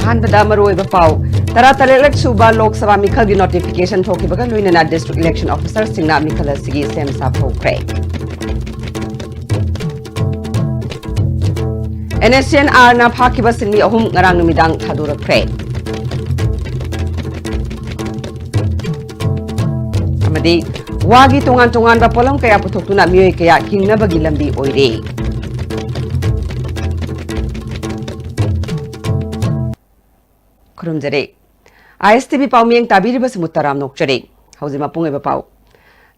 अहानबदा मरोइबा पाउ तरा तरेलक सुबा लोक सभा मिखल की नोटिफिकेशन थोकिबगा लोइनना डिस्ट्रिक्ट इलेक्शन ऑफिसर सिंगना मिखल असिगी सेम साब होख्रे NSNR na phakiba sinmi ahum ngarang numidang thadurakre amadi wagi tongan ba polam kaya puthokuna miyoi kaya hingnabagi lambi oire khurumjare ISTV paumyeng tabiriba simutaram nokjare haujima pungeba pau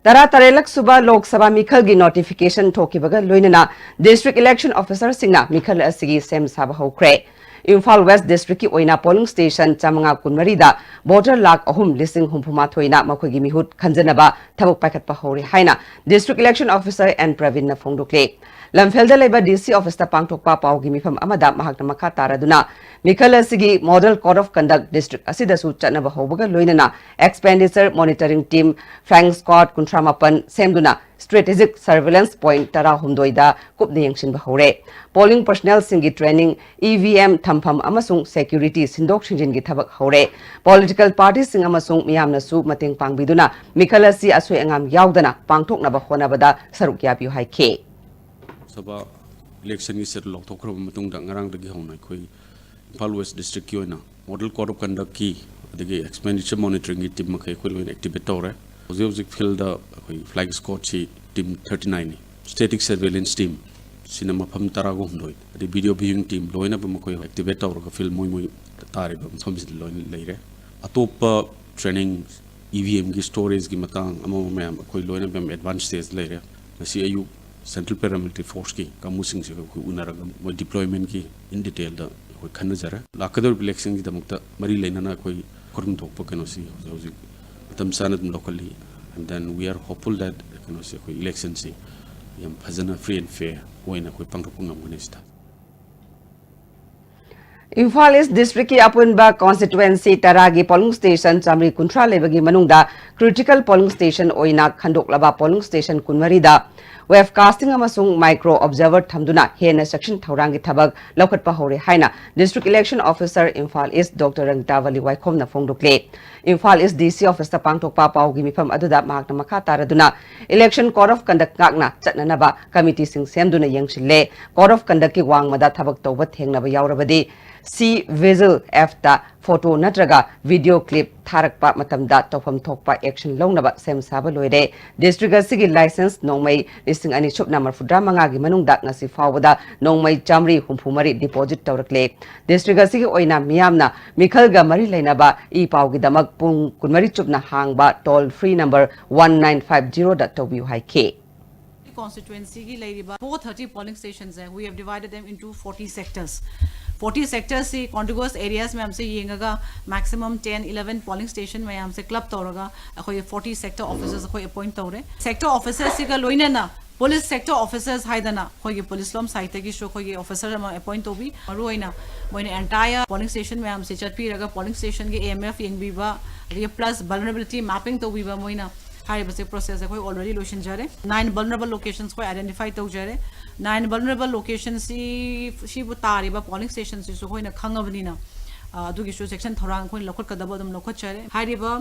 तरा तरेलक सुबह लोक सभा मिखल की नोटिफिकेशन थोकिबगा लोइनना डिस्ट्रिक्ट इलेक्शन ऑफिसर सिंगना मिखल असिगी सेम साब होख्रे इम्फाल वेस्ट डिस्ट्रिक्ट की ओइना पोलिंग स्टेशन चामंगा कुनमरीदा वोटर लाख अहुम लिसिंग हुमफुमा थोइना मखोगी मिहुत खंजनबा थबक पाखतपा होरि हाइना district election officer N Praveen ना फोंदोक्ले लमफेलदा लेबा डीसी ऑफिस ता पांगथोकपा पाउगी मिफम अमदा महाकना मखा तारादुना मिखल असिगी model code of conduct district असिदसु चनबा होबगा लोइनना expenditure monitoring team flying squad कुंट्रामापन सेमदुना स्ट्रेटेजिक सर्वेलेंस पॉइंट तरा हुमदोइदा कुपने यंगसिन बहौरे पोलिंग पर्सनल सिंगी ट्रेनिंग EVM थम्फम अमसुंग सिक्योरिटी सिंदोक सिंजिन की थबक हौरे पॉलिटिकल पार्टी सिंग अमसुंग मियामनसु मतेंग पांगबिदुना मिखल असि असोय अंगाम यावदना पांगथोकनबा होनबदा सरुक याबिउ हाइखे सभा इलेक्शन की सेट लौथोखरब मतुंग दंगरांग दगी होना कोई इम्फाल वेस्ट डिस्ट्रिक्ट की होना मॉडल कोड ऑफ कंडक्ट की अदगी एक्सपेंडिचर मॉनिटरिंग की टीम मखे कोई लोइन एक्टिवेट तौरे हौजिक फील्ड कोई फ्लैग स्क्वाड सी टीम 39 नि स्टैटिक सर्वेलेंस टीम सिना मफम तरागो हमलोय अदि वीडियो व्यूइंग टीम लोइना बम कोई एक्टिवेट तौरगा फिल्म मोय तारे बम समझ लोइन लेरे अतोप ट्रेनिंग EVM की स्टोरेज की मतंग अमो मैम कोई लोइना बम एडवांस स्टेज लेरे नसी अयु सेंट्रल पैरामिलिट्री फोर्स की कामुसिंग से कोई उनरगा मोय डिप्लॉयमेंट की इन डिटेल दा कोई खनजरा लाकदर इलेक्शन की दमकता मरी लेना कोई खुरम थोप कनोसी हौजिक मतम सानद locally and then we are hopeful that कोई इलेक्शन से यम फजना फ्री एंड फेयर होइना कोई पांगथोक ngamgani sta Imphal east district की अपुनबा कॉन्स्टिट्युएंसी तरागी पोलिंग स्टेशन चामरी कुंट्रा लेबगी मनुंगदा क्रिटिकल पोलिंग स्टेशन ओइना खंडोकलबा पोलिंग स्टेशन कुनमरीदा वेब कास्टिंग अमसुंग माइक्रो ऑब्जर्वर थमदुना हेना सेक्शन थौरांगी थबक लौखटपा होरे हाइना district election officer Imphal east doctor रंगतावली वाइखोमना फोंदोक्ले इम्फाल ईस्ट डीसी ऑफिस ता पांगथोकपा पाउगी मिफम अदुदा महाकना मखा तारदुना इलेक्शन कोड ऑफ कंडक्ट गाकना चटननबा कमिटी सिंग सेमदुना यंगसिले कोड ऑफ कंडक्ट की वांगमदा थबक तौबा थेंगनबा यावरबदी सी विजुअल एफ ता फोटो नत्रगा वीडियो क्लिप थारकपा मतमदा तौफम थोकपा एक्शन लौनबा सेम साबा लोइरे डिस्ट्रिक्ट असिगी लाइसेंस नोंमै लिसिंग अनि सुपना मरफुद्रा मंगागी मनुंगदा ngasi फावदा नोंमै चामरी हुमफुमरी डिपोजिट तौरकले डिस्ट्रिक्ट असिगी ओइना मियामना मिखलगा मरी लेनाबा ई पाउगी दमक पुंग कुनमरी चुपना हांगबा टोल फ्री नंबर 1950 दा तौबिउ हाइके constituency की लेरिबा 430 polling stations है we have divided them into 40 sectors 40 sectors से contiguous areas में हमसे येंगा maximum 10-11 polling station में हमसे club तौरगा कोई 40 sector officers कोई appoint तौरे sector officers से का लोइना ना police sector officers हाइदना कोई police लोम साइट की शो कोई officer हम appoint तो भी रोइना मोइने entire polling station में हमसे चटपी रगा polling station के AMF येंगबीबा plus vulnerability mapping तो बीबा मोइना हाइबसे प्रोसेस है ऑलरेडी लोशन जारे 9 vulnerable locations को आइडेंटिफाई तौ जारे 9 vulnerable locations सी बु तारिबा पोलिंग स्टेशन से होइना खंगबनिना दुगी शो सेक्शन थोरांग कोइ लखत कदब दम लखत जारे हाइरिबा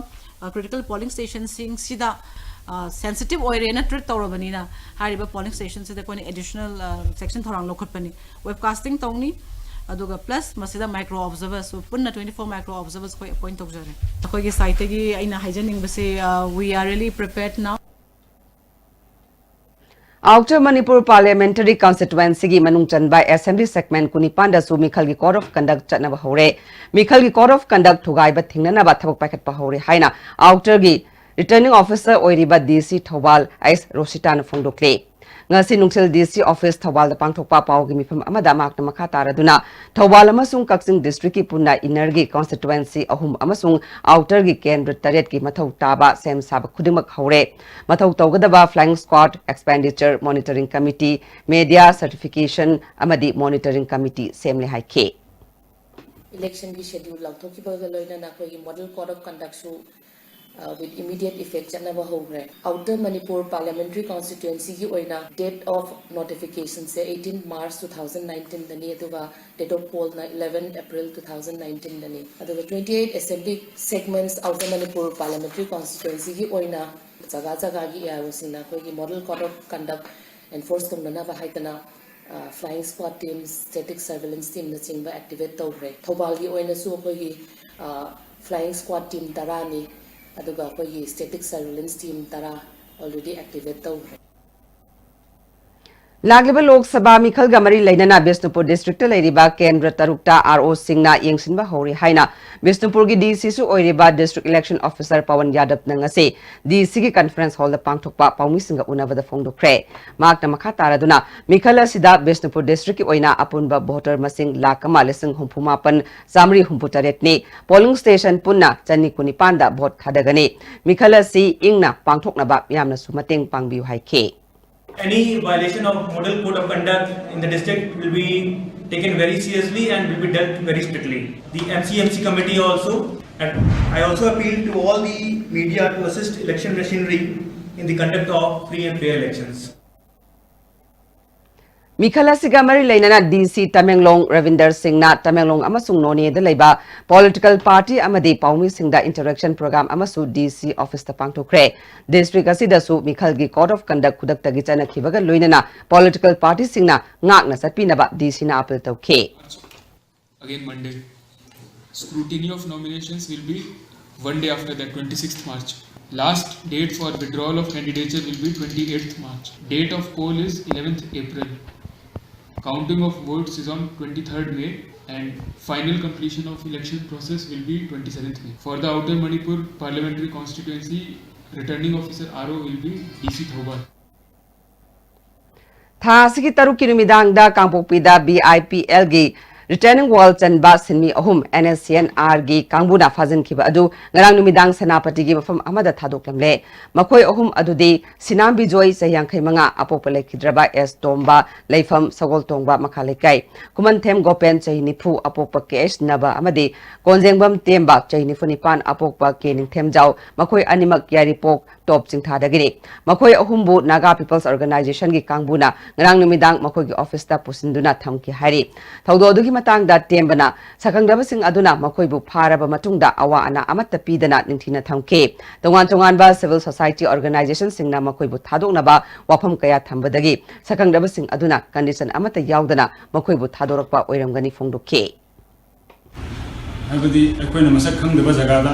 क्रिटिकल पोलिंग स्टेशन सिंग सिदा सेंसिटिव ओइरेना ट्रीट तौरबनिना हाइरिबा पोलिंग स्टेशन से कोइ एडिशनल सेक्शन थोरांग लखत पनी वेबकास्टिंग तौनी अदुगा प्लस मसिदा माइक्रो ऑब्जर्वर्स पुन्ना 24 माइक्रो ऑब्जर्वर्स को अपॉइंट तौजरे अखोगी साइट की आइना हाइजनिंग बसे we are really prepared now outer Manipur parliamentary constituency की मनुंग चनबा असेंबली सेगमेंट कुनिपान दसु मिखल की कोड ऑफ कंडक्ट चटनबा होरे मिखल की कोड ऑफ कंडक्ट थुगाइबा थिंगनबा थबक पाखतपा होरे हाइना आउटर की रिटर्निंग ऑफिसर ओइरिबा डीसी थौबाल आइस रोसितान फोंदोक्ले ngasi nungsil DC office thawal da pangthokpa pawgi mifam amada makna makha taraduna thawal amasung kaksing district ki punna inner gi constituency ahum amasung outer gi kendra taret ki mathau taba sem sab khudimak haure mathau tawgadaba flying squad expenditure monitoring committee media certification amadi monitoring committee semle haike election ki schedule lagthoki ba loina na koi model code of conduct su with immediate effect chanaba hogre. Outer Manipur Parliamentary Constituency ki oina date of notification se 18 March 2019 dani aduga date of poll na 11 April 2019 dani aduga 28 assembly segments Outer Manipur Parliamentary Constituency ki oina jaga jaga gi yaro sina koi gi model code of conduct enforce tongna ba haitana flying squad teams static surveillance team na chingba activate tawre thobal gi oina su koi gi flying squad team tarani aduga koi static surveillance team tara already activate tawre Lagliba Lok Sabha Mikhal Gamari Lainana Bisnupur District Lairiba Kendra Tarukta RO Singna Yengsinba Hori Haina Bisnupur gi DC su Oiriba District Election Officer Pawan Yadav Nangase DC gi Conference Hall the Pangthokpa Paumi Singa Unavada Fongdokre Mark Namaka Taraduna Mikhala Sida Bisnupur District Oina Apunba voter masing Lakama Lesing Humpumapan Samri Humputaretni polling station Punna Chani Kunipanda vote Khadagani Mikhala Si Ingna Pangthoknaba Yamna Sumating Pangbiu Haike Any violation of model code of conduct in the district will be taken very seriously and will be dealt very strictly. The MCMC committee also, and I also appeal to all the media to assist election machinery in the conduct of free and fair elections. Mikhala Sigamari Lainana DC Tamenglong Ravinder Singh na Tamenglong Amasung Noni de Leba Political Party Amadi Paumi Singh da Interaction Program Amasu DC Office the Pangtokre District Asida su Mikhal gi Code of Conduct Kudak Tagitana Kivaga Luinana Political Party Singh na Ngak na Sapina ba DC na apel tauke Again Monday. Scrutiny of nominations will be one day after that, 26th March. Last date for withdrawal of candidature will be 28th March. Date of poll is 11th April. Counting of votes is on 23rd May and final completion of election process will be 27th May. For the Outer Manipur Parliamentary Constituency, returning officer RO will be DC Thobal. Tha Sigi Taruki Numidang da Kangpokpida BIPL gi Returning World Chanba Sinmi Ahum NSCNR gi Kangbuna Fazin Kiba Adu Ngarang Numidang Senapati gi Mafam Amada Thadoklamle Makoi Ahum Adudi Sinambi Joy Sayangkai Manga Apopale Kidraba S Tomba Leifam Sagol Tongba Makalekai Kumanthem Gopen Chainipu Apopa Kesh Naba Amadi Konzengbam Temba Chainifu Nipan Apokpa Kening Themjau Makoi Animak Yaripok Top Singthadagini Makoi Ahumbu Naga People's Organization gi Kangbuna Ngarang Numidang Makoi gi Office ta Pusinduna Thamki Hari Thaudodugi matang da tembana sakangdaba sing aduna makoi bu pharaba matungda awa ana amatta pidana ningthina thamke tongan ba civil society organization singna makoi bu thadokna ba wafam kaya thambadagi sakangdaba sing aduna condition amata yaudana makoi bu thadorakpa oiramgani phongdokke habadi akoina masak khangdaba jagada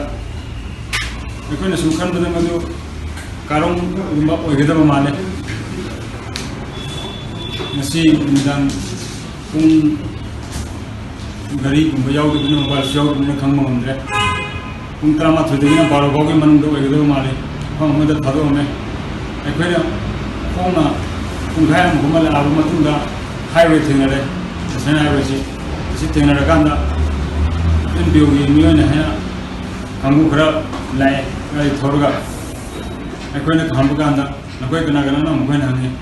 akoina su khanbada madu karong gumba oigedaba mane nasi midang gari gumba yaw de bino mobile show bino khangma ngamre pung tama thudina baro bogi manung do egdo male phang mada thado me ekhoina khona pung khayam gumal abu matunda highway thinare sana highway si thinara kanda in biogi miona ha kangu khara lai gai thorga ekhoina khambu kanda nakoi kana kana na mukhaina ne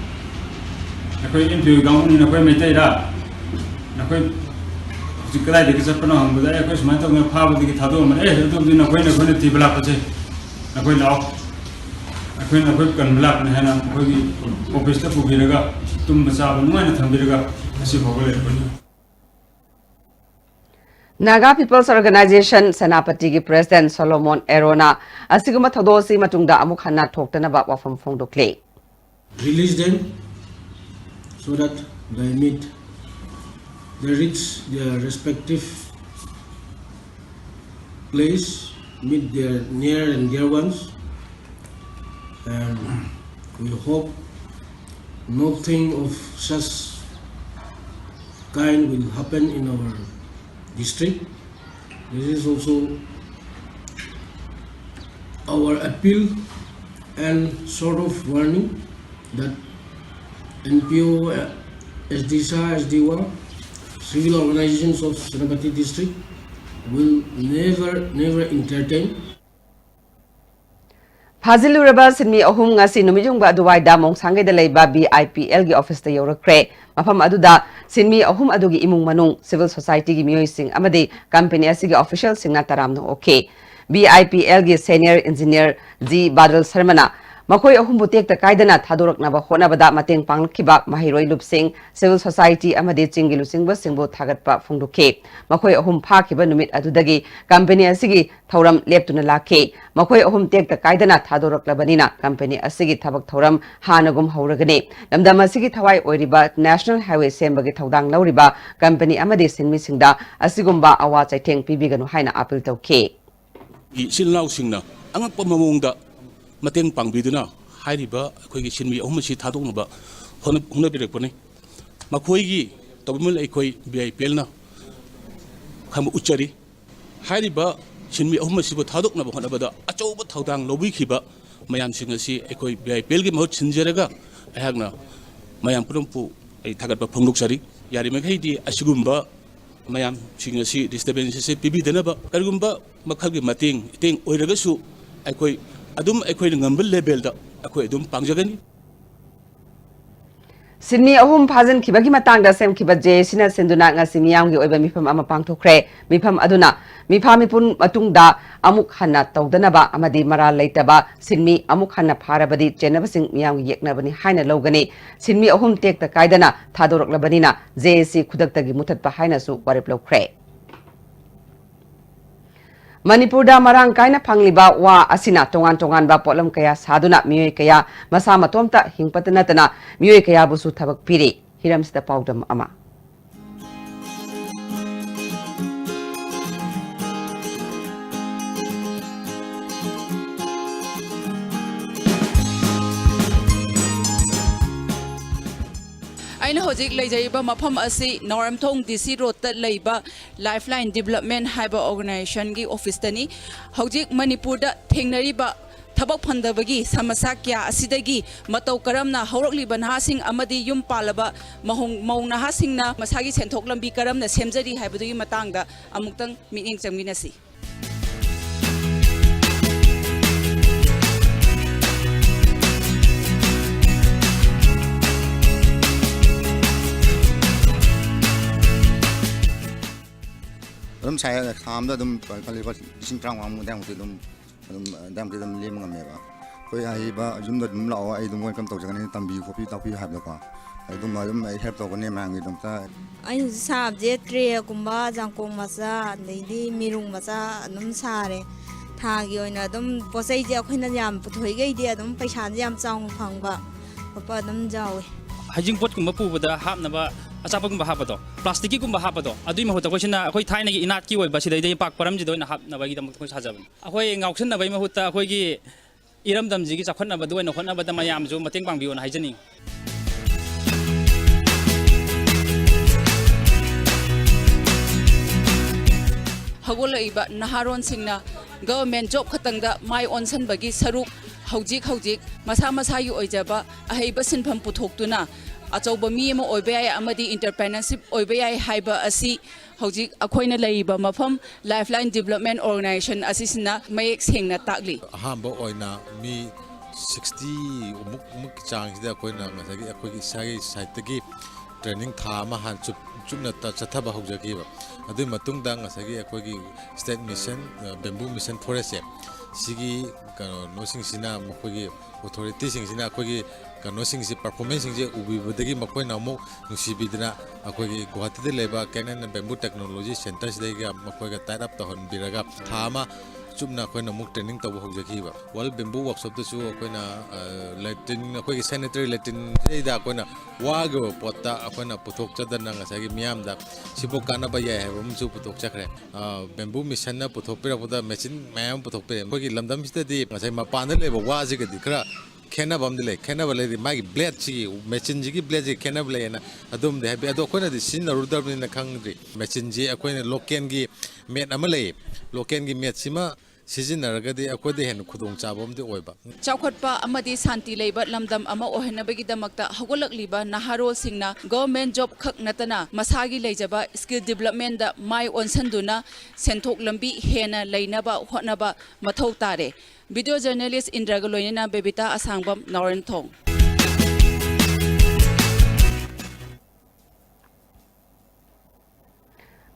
ekoi in biogi gaung ni nakoi metai ra nakoi Jikrai deki sapna hambada ya koi smaito me phaba deki thado man to dina koi na tibla pache na koi lao na koi kan blak na hana koi gi office ta pubiraga tum basa ba nuai na thambiraga asi bhogole koi Naga People's Organization Senapati gi President Solomon Erona asiguma thodosi matungda amuk hanna thoktana ba wafam phongdokle release them so that they reach their respective place, meet their near and dear ones, and we hope nothing of such kind will happen in our district. This is also our appeal and sort of warning that NPO, SDSA, SDWA, civil organizations of Senapati district will never entertain. Phaziluraba Sinmi Ahum ngasi numijung ba duwai da mongsangge da leiba BIPL gi office ta yorakre mafam aduda Sinmi Ahum adugi imung manung civil society gi miyoi sing amadi company asigi official sing na taram no okay BIPL gi senior engineer G Badal Sarmana Makoi ahumbu tekta kaidana thadoraknaba honabada mateng panglakhiba mahiroi lupsing civil society amadi chingi lusingba singbo thagatpa phongdukhe makoi ahum phakhiba numit adudagi company asigi thauram leptuna lakhe makoi ahum tekta kaidana thadoraklabanina company asigi thabak thauram hanagum hauragane namdam asigi thawai oiriba national highway sembagi thaudang lauriba company amadi sinmi singda asigumba awa chaitheng pibiganu haina appeal tawkhe silnau singna angakpa mamongda mateng pangbiduna hairiba akhoi sinmi ahum si thadoknaba hona birekpani makhoi gi tobmul akhoi BIPL na kham uchari hairiba sinmi ahum si thadoknaba honabada achouba thaudang lobi khiba mayam singa si akhoi BIPL gi mahut sinjeraga ayakna mayam purumpu ai thagatba phongluk yari meghaidi asigumba mayam singa si disturbance se pibidana ba kargumba makhalgi mateng iteng oiragasu akhoi adum akhoi ngambal level da akhoi adum pangjagani Sinmi ahum phajan khibagi matangda sem khiba je sina senduna ngasi miyam gi oiba mifam ama pangthokre mifam aduna mifamipun matungda amuk hanna tawdanaba amadi mara leitaba sinmi amuk hanna pharabadi chenaba sing miyam gi yeknabani haina logani sinmi ahum tekta kaidana thadoraklabanina JC khudaktagi muthatpa haina su warip lokre Manipurda marang kaina phangliba wa asina tongan ba polam kaya saduna miyoi kaya masa matomta hingpatanatana miyoi kaya busu thabak piri hiramsida paudam ama aina hojik leijaiba mafam asi Naramthong DC road ta leiba lifeline development haiba organization gi office tani hojik Manipur da thengnariba thabak phandabagi samasya kya asidagi matau karamna haurakliba nahasing amadi yum palaba mahong mauna hasingna masagi senthok lambi karamna semjari haibadui matangda amuktang meeting chamginasi saya kham da dum kali ba sin trang wa mu dang ti dum lim ngam ba koi ai ba jum da dum lao ai dum wan kam to jang ni tambi copy tapi ha da ka ai dum ai help to ne mang dum ta ai subject tre kumba jangkong masa nei di mirung masa num sare tha gi oina dum posai je khoina yam puthoi gai di dum paisa yam chang phangba papa dum jawe hajing pot kumba pu bada hapna ba achapa kumba hapado plastic ki kumba hapado adui mahuta koisina akoi thaina gi inat ki oiba sidai dei pak param ji doina hapna ba gi dam ko sajaban akoi ngauksan na bai mahuta akoi gi iram dam ji gi chakhatna ba doina khotna ba da mayam ju mateng pang biona haijani hagol iba naharon singna government job khatangda mai onsan bagi saruk hojik masa yu oijaba ahaiba sinpham puthokuna achauba mi ama oibay amadi entrepreneurship oibay haiba asi hojik akhoina leiba mafam lifeline development organization asisina mayek sengna takli ahamba oina mi 60 umuk chang sida koina ngasagi akhoi sagi site gi training tha ma han chupna ta chathaba hojagi ba adui matung da ngasagi akhoi state mission bamboo mission forest sigi kano nosing sina mokoi authority sing sina akhoi kano sing si performance sing je ubi bodagi mokoi na mo nusibidna akhoi Guwahati de leba Canon bamboo technology center sidai mokoi ga tie up to hon biraga thama chupna koina muk training to hojaki ba wal bamboo workshop to chu koina latin akhoi sanitary latin da koina wago potta akhoi puthok chadana ngasagi miam da sibo kana ba ya hebum chu puthok chakre bamboo mission na puthok pira poda machine mayam puthok pe akhoi lamdam sitadi ngasai mapan de leba wa ji gadi kra khena bam dile khena bale magi blade chi machine ji gi blade ji khena bale na adum de habe ado koina di sin rudar na khangri machine ji akhoi loken gi met amale loken gi met sima sizinaragadi akhode hen khudong chabom de oiba chawkhatpa amadi santi leiba lamdam ama ohenabagi damakta hagolakliba naharo singna government job khak natana masagi leijaba skill development da mai onsanduna senthok lambi hena leinaba hotnaba mathau tare video journalist indragaloina bebita asangbam Naranthong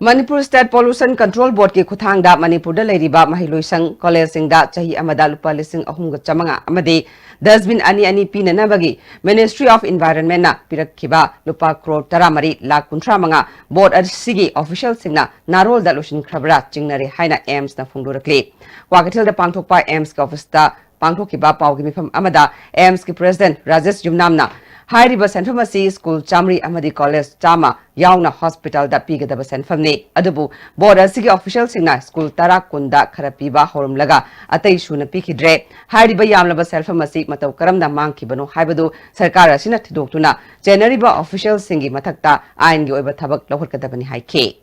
Manipur State Pollution Control Board ki khuthangda Manipur da leiriba mahiloisang college singda chahi amada lupa lising ahum ga chamanga amadi dustbin ani pina nabagi Ministry of Environment na pirakhiba lupa crore taramari lakh kunthra manga board asigi official singna narol da lushin khabra chingnare haina aims na phungdurakli wakathil da pangthokpa aims ka office da pangthokhiba pawgi mifam amada aims ki president Rajesh Jumnamna Hairiba Senfamasi School Chamri Amadi College Chama Yauna Hospital da Pigadaba Senfamni Adubu Board Asigi official singna School Tara Kunda Karapiba Horum Laga Atai Shuna Pikidre Hairiba Yamlaba Selfamasi Matau Karamda Manki Bano Haibadu Sarkara Sinat Doktuna Janariba official singi Matakta Aingi Oba Tabak Lokadabani Haike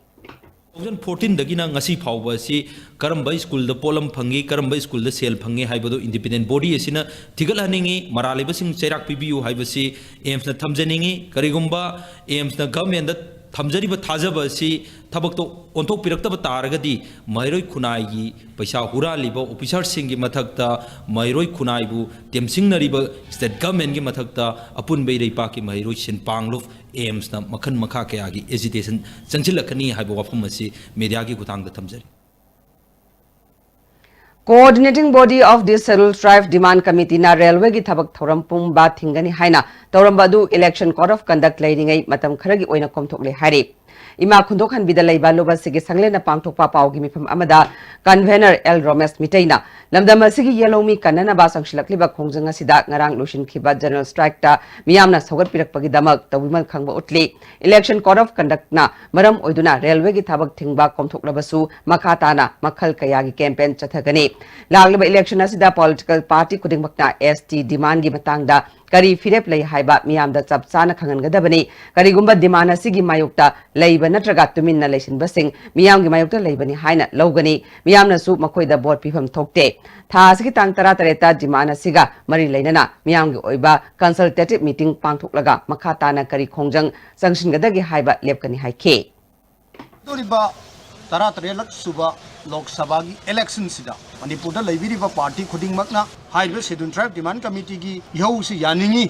2014 dagina ngasi phawba si karamba school da polam phangi karamba school da sel phangi haibado independent body asina thigal haningi maraliba sing chairak pibiu haibasi aims na thamjaningi karigumba aims na government da thamjariba thajaba si thabak to onthok piraktaba taragadi mairoi khunai gi paisa huraliba officer singi mathakta mairoi khunai bu temsing nariba state government gi mathakta apun beirei pa ki mairoi sin panglof aims na makhan makha kaya gi agitation changchilakani haiba wafam asi media gi khutang da thamjari Coordinating body of the Scheduled Tribe Demand Committee na railway gi thabak thoram pum ba thingani haina torambadu election code of conduct leiringai matam kharagi oina komthokle hari ima khundok han bida leiba loba sigi sangle na pangthokpa pawgi mifam amada convener L Romesh Mitaina lamdam asigi yelomi kanana ba sangshilakliba khongjanga sida ngarang lushin khiba general strike ta miyamna sogat pirakpagi damak tawimal khangba utli election code of conduct na maram oiduna railway gi thabak thingba komthoklabasu makata na makhal kayagi campaign chathagani lagliba election asida political party kudingmakna ST demand gi matangda kari firep lei haiba miyamda chapchana khangangadabani karigumba demand asigi mayukta leiba natraga tuminna leisin basing miyamgi mayukta leibani haina logani miyamna su makoida board pifam thokte tha asigi tang tara tareta demand asiga mari leinana miyamgi oiba consultative meeting pangthoklaga makata na kari khongjang sangshingadagi haiba lepkani haike doriba tara tarelak suba Lok Sabha gi election sida Manipur da leibiriba party khudingmakna haiba scheduled tribe demand committee gi yau si yaningi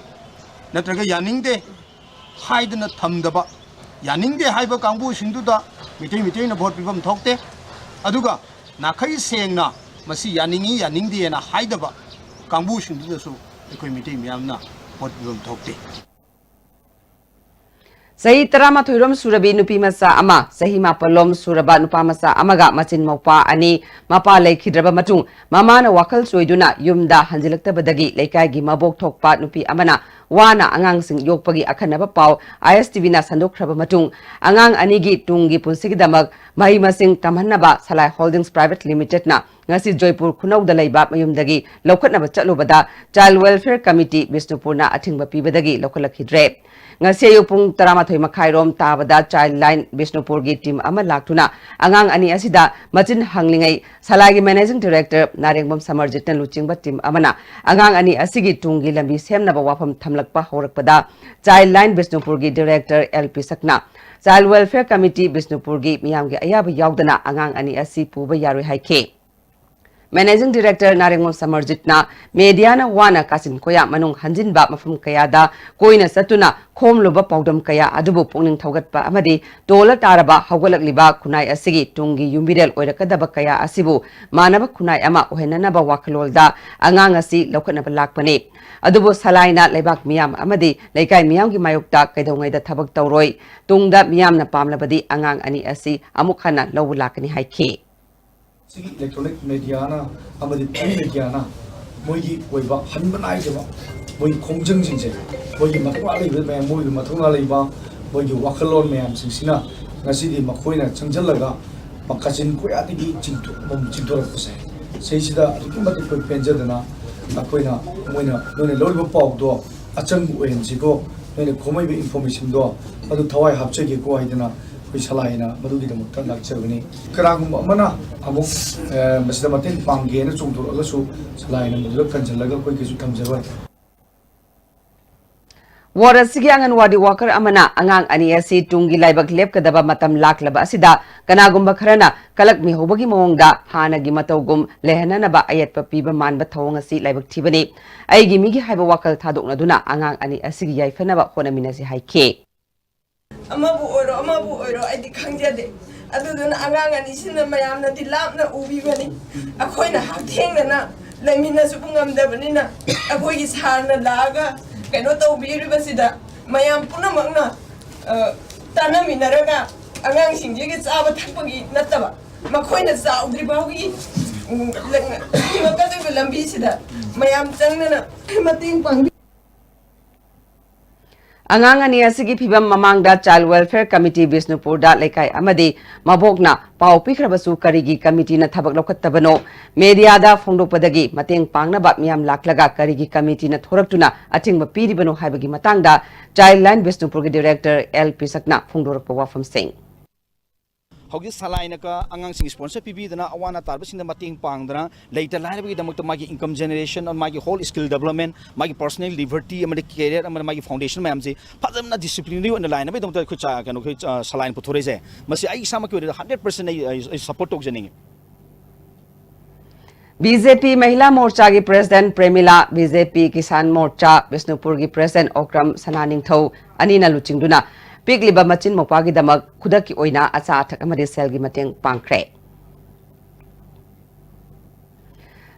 natraga yaningde haidna thamdaba yaningde haiba kangbu singduda mitai na vote pibam thokte aduga nakhai sengna masi yaningde na haidaba kangbu singduda su ekoi mitai miyamna vote pibam thokte Sahi terama thuirom surabi nupi masa ama sahi mapalom suraba nupa masa amaga machin maupa ani mapa leikidraba matung mama na wakal soiduna yumda hanjilakta badagi leikai gi mabok thokpa nupi amana wana angang sing yokpagi akhanaba paw ISTV na sandokhraba matung angang ani gi tungi punsigi damak mai masing tamhannaba salai holdings private limited na ngasi Joypur khunau da leiba mayumdagi lokhatnaba chalubada child welfare committee Bisnupur na athingba pibadagi lokalakhidre ngasi yupung taramathoi makhairom tabada child line Bisnupur gi team ama laktuna angang ani asida machin hanglingai salagi managing director Narengbam Samarjit na luchingba team amana angang ani asigi tungi lambi semnaba wafam thamlakpa horakpada child line Bisnupur gi director LP Sakna child welfare committee Bisnupur gi miyamgi ayaba yaudana angang ani asi puba yaroi haike Managing Director Narengbam Samarjit na media na wana kasin koya manung hanjin ba mafum kaya da koina satuna khomluba pawdam kaya adubu pungning thogatpa amadi dola taraba hawgalakliba kunai asigi tungi yumbirel oirakadaba kaya asibu manaba kunai ama ohenanaba wakalolda angang asi lokhatnaba lakpani adubu salaina leibak miyam amadi leikai miyamgi mayukta kaidongaida thabak tawroi tungda miyamna pamlabadi angang ani asi amukhana lowu lakani haike electronic media na amadi print media na moigi oiba hanbanai jeba moi khongjang jingse moigi matwa leiba me moigi mathuna leiba moigi wakalon me am singsina ngasi di makhoina changjalaga makachin koyatigi chintu mom chintura kose seisida kimati koi penjadana akoina moina none loriba pawdo achang oenjiko none khomai information do adu thawai hapchege ko haidana salaina madugi damukta lakchabani karagum amana amuk masida matin pangge na chungtur alasu salaina madu kanjalaga koi kisu thamjaba Warasigi anganwadi worker amana angang ani asi tungi laibak lepkadaba matam laklaba asida kanagumba kharana kalak mi hobagi mawngda hanagi matawgum lehananaba ayatpa piba manba thawng asi laibak thibani aigi migi haiba wakal thadoknaduna angang ani asigi yaifanaba honaminasi haike amabu oiro aidi khangjade aduduna angang ani sinna mayamna di lapna ubibani akoina hakthengna na lemina su pungamdabanina akoi sarna laga kaino tawbiribasida mayam punamakna tanaminaraga angang singjege chaba thakpagi nataba makoina chaudribawgi makadu lambisida mayam changnana mating pangbi Angang ani asigi phibam mamangda Child Welfare Committee Bisnupurda lekai amadi mabokna pau pikhrabasu karigi committee na thabak lokhattabano media da phongdokpadagi mateng pangna ba miyam laklaga karigi committee na thoraktuna athingba piribano haibagi matangda Childline Bisnupurgi director L Pisakna phongdorakpa wafam sing Haugi salaina ka angang sing sponsor pibidana awana tarbasing mating pangdana later line bagi damak magi income generation on magi whole skill development magi personal liberty amade career amade magi foundation mayam se fadamna disciplinary on the line bai damta khu cha kanu khu salain puthore je masi ai sama ki 100% ai support tok janing BJP Mahila Morcha ki President Premila BJP Kisan Morcha Bisnupur ki President Okram Sananingthau anina luchingduna pigliba machin mopagi damak khudaki oina acha athak amade selgi mateng pangkhre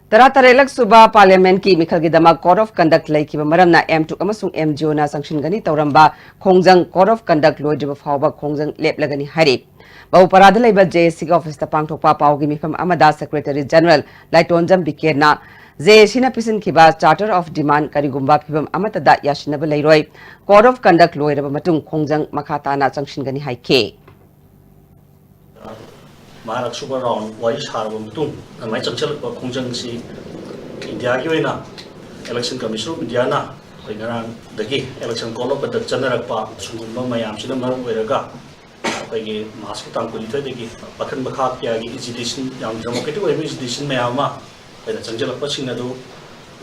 Taratharelak suba parliament ki mikhal gi damak code of conduct laikiba maramna M2 amasung MGO na sanction gani tauramba khongjang code of conduct loijiba fawba khongjang leplagani hari Bau parada laiba JSC office ta pangthokpa paugi mifam amada Secretary General Laitonjam Bikerna JSC na pisin kiba Charter of Demand karigumba phibam amata da yashinaba lairoi Code of Conduct loiraba matung khongjang makhata na sanction gani haike Maharak Super Round wari sarwa mutung mai changchal khongjang si India ki oina election commission of India na ngarang dagi election call of the chanarakpa sungumba mayam sina mar oiraga pagi mask tang kuli thadagi bakhan bakha kya gi education yang democratic way education mayama pada changchal pasing adu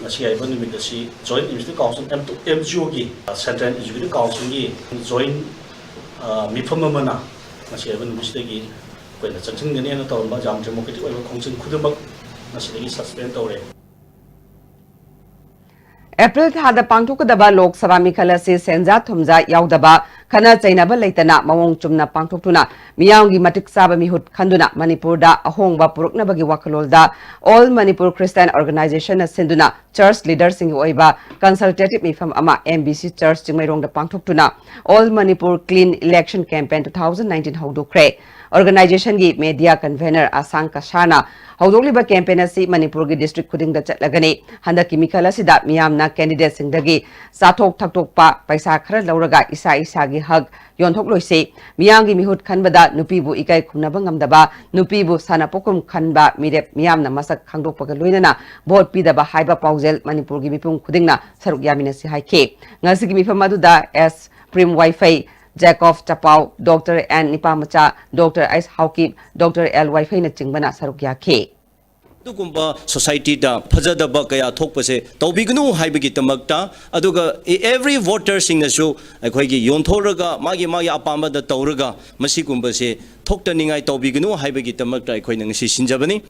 nasi ai ban nimit si joint executive council MGO gi central executive council gi joint mifam mana nasi ai ban nimit gi pada changching gani na tawba jam democratic way khongching khudamak nasi gi suspend tawre April thada pangthokdaba Lok Sabha mikhala se senja thumja yaudaba khana chainaba leitana mawong chumna pangthoktuna miyawngi matik saba mihut khanduna Manipur da ahongba puruknabagi wakhalolda All Manipur Christian Organization na senduna church leaders sing oiba consultative mifam ama MBC Church chingmairong da pangthoktuna All Manipur Clean Election Campaign 2019 hawdokre Organization gi media convener Asang Kashana hawdokliba campaign asi Manipur gi district khuding da chatlagani handaki mikhala sida miyamna candidate singdagi sathok thakthokpa paisa khara lauraga isa isa gi hak yonthok loise miyangi mihut khanbada nupibu ikai khumnaba ngamdaba nupibu sanapokum khanba mirep miyamna masak khangdokpaga loinana vote pidaba haiba paujel Manipur gi mipum khudingna saruk yamina si haike ngasi gi mifam aduda S Prim Wi-Fi Jacob Tapau, Dr. N. Nipamacha, Dr. S. Haukip, Dr. L. Wi-Fi na chingbana sarukya ke. Dugumba society da phajadaba kaya thokpase tawbignu haibagi tamakta aduga every voter singnasu akhoi yonthораga magi apamba da tawraga masigumba se thoktaningai tawbignu haibagi tamakta akhoi nang si sinjabani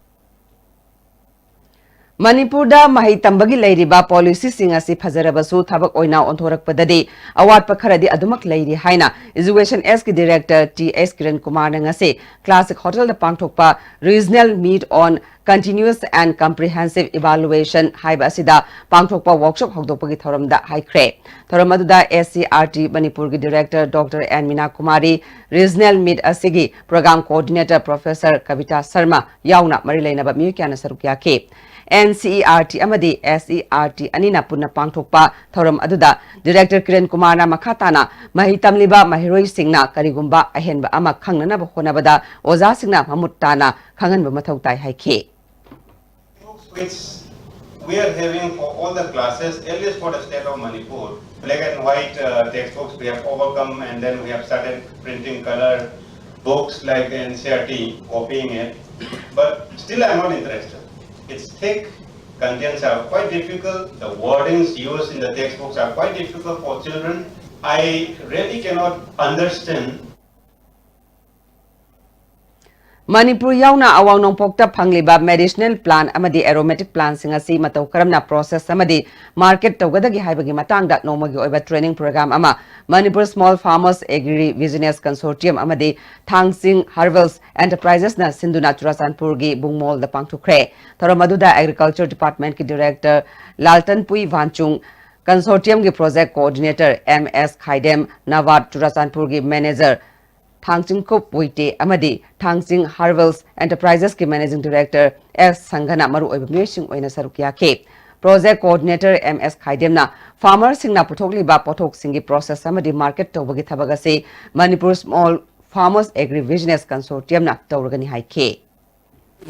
Manipur da mahi tambagi lairiba policy singa si phajarabasu thabak oina onthorak padadi award pakharadi adumak lairi haina education S ki director TS Kiran Kumar na ngase classic hotel da pangthokpa regional meet on continuous and comprehensive evaluation haiba asida pangthokpa workshop hokdopagi thoramda haikre thoramadda SCRT Manipur ki director Dr. N Mina Kumari regional meet asigi program coordinator Professor Kavita Sharma yauna marilainaba myukyana sarukya ke NCERT amadi SERT anina punna pangthokpa thoram aduda director Kiran Kumar na makhatana mahi tamliba mahiroi singna karigumba ahenba ama khangnana ba honabada oza singna mamutta khanganba mathau tai haike which we are having for all the classes earliest for the state of Manipur black and white textbooks we have overcome and then we have started printing color books like the NCERT copying it but still I am not interested. It's thick, contents are quite difficult, the wordings used in the textbooks are quite difficult for children. I really cannot understand. Manipur yauna awang nongpokta phangliba medicinal plant amadi aromatic plants singa si matau karamna process amadi market tawgadagi haibagi matangda nomagi oiba training program ama Manipur Small Farmers Agri Business Consortium amadi Thangsing Harvels Enterprises na Sinduna Churasanpur gi Bungmol da pangthukre Toromaduda Agriculture Department ki Director Laltan Pui Vanchung Consortium ki Project Coordinator MS Khaidem Nawad Churasanpur gi Manager Thangsing Kup Wite Amadi Thangsing Harvels Enterprises ki Managing Director S Sangana Maru Oiba Mishing Oina Sarukia Ke Project Coordinator MS Khaidem na Farmers Sing na Puthokli ba Pothok Singi process Amadi Market Tobagi Thabagase Manipur Small Farmers Agri Business Consortium na Tauragani Hai Ke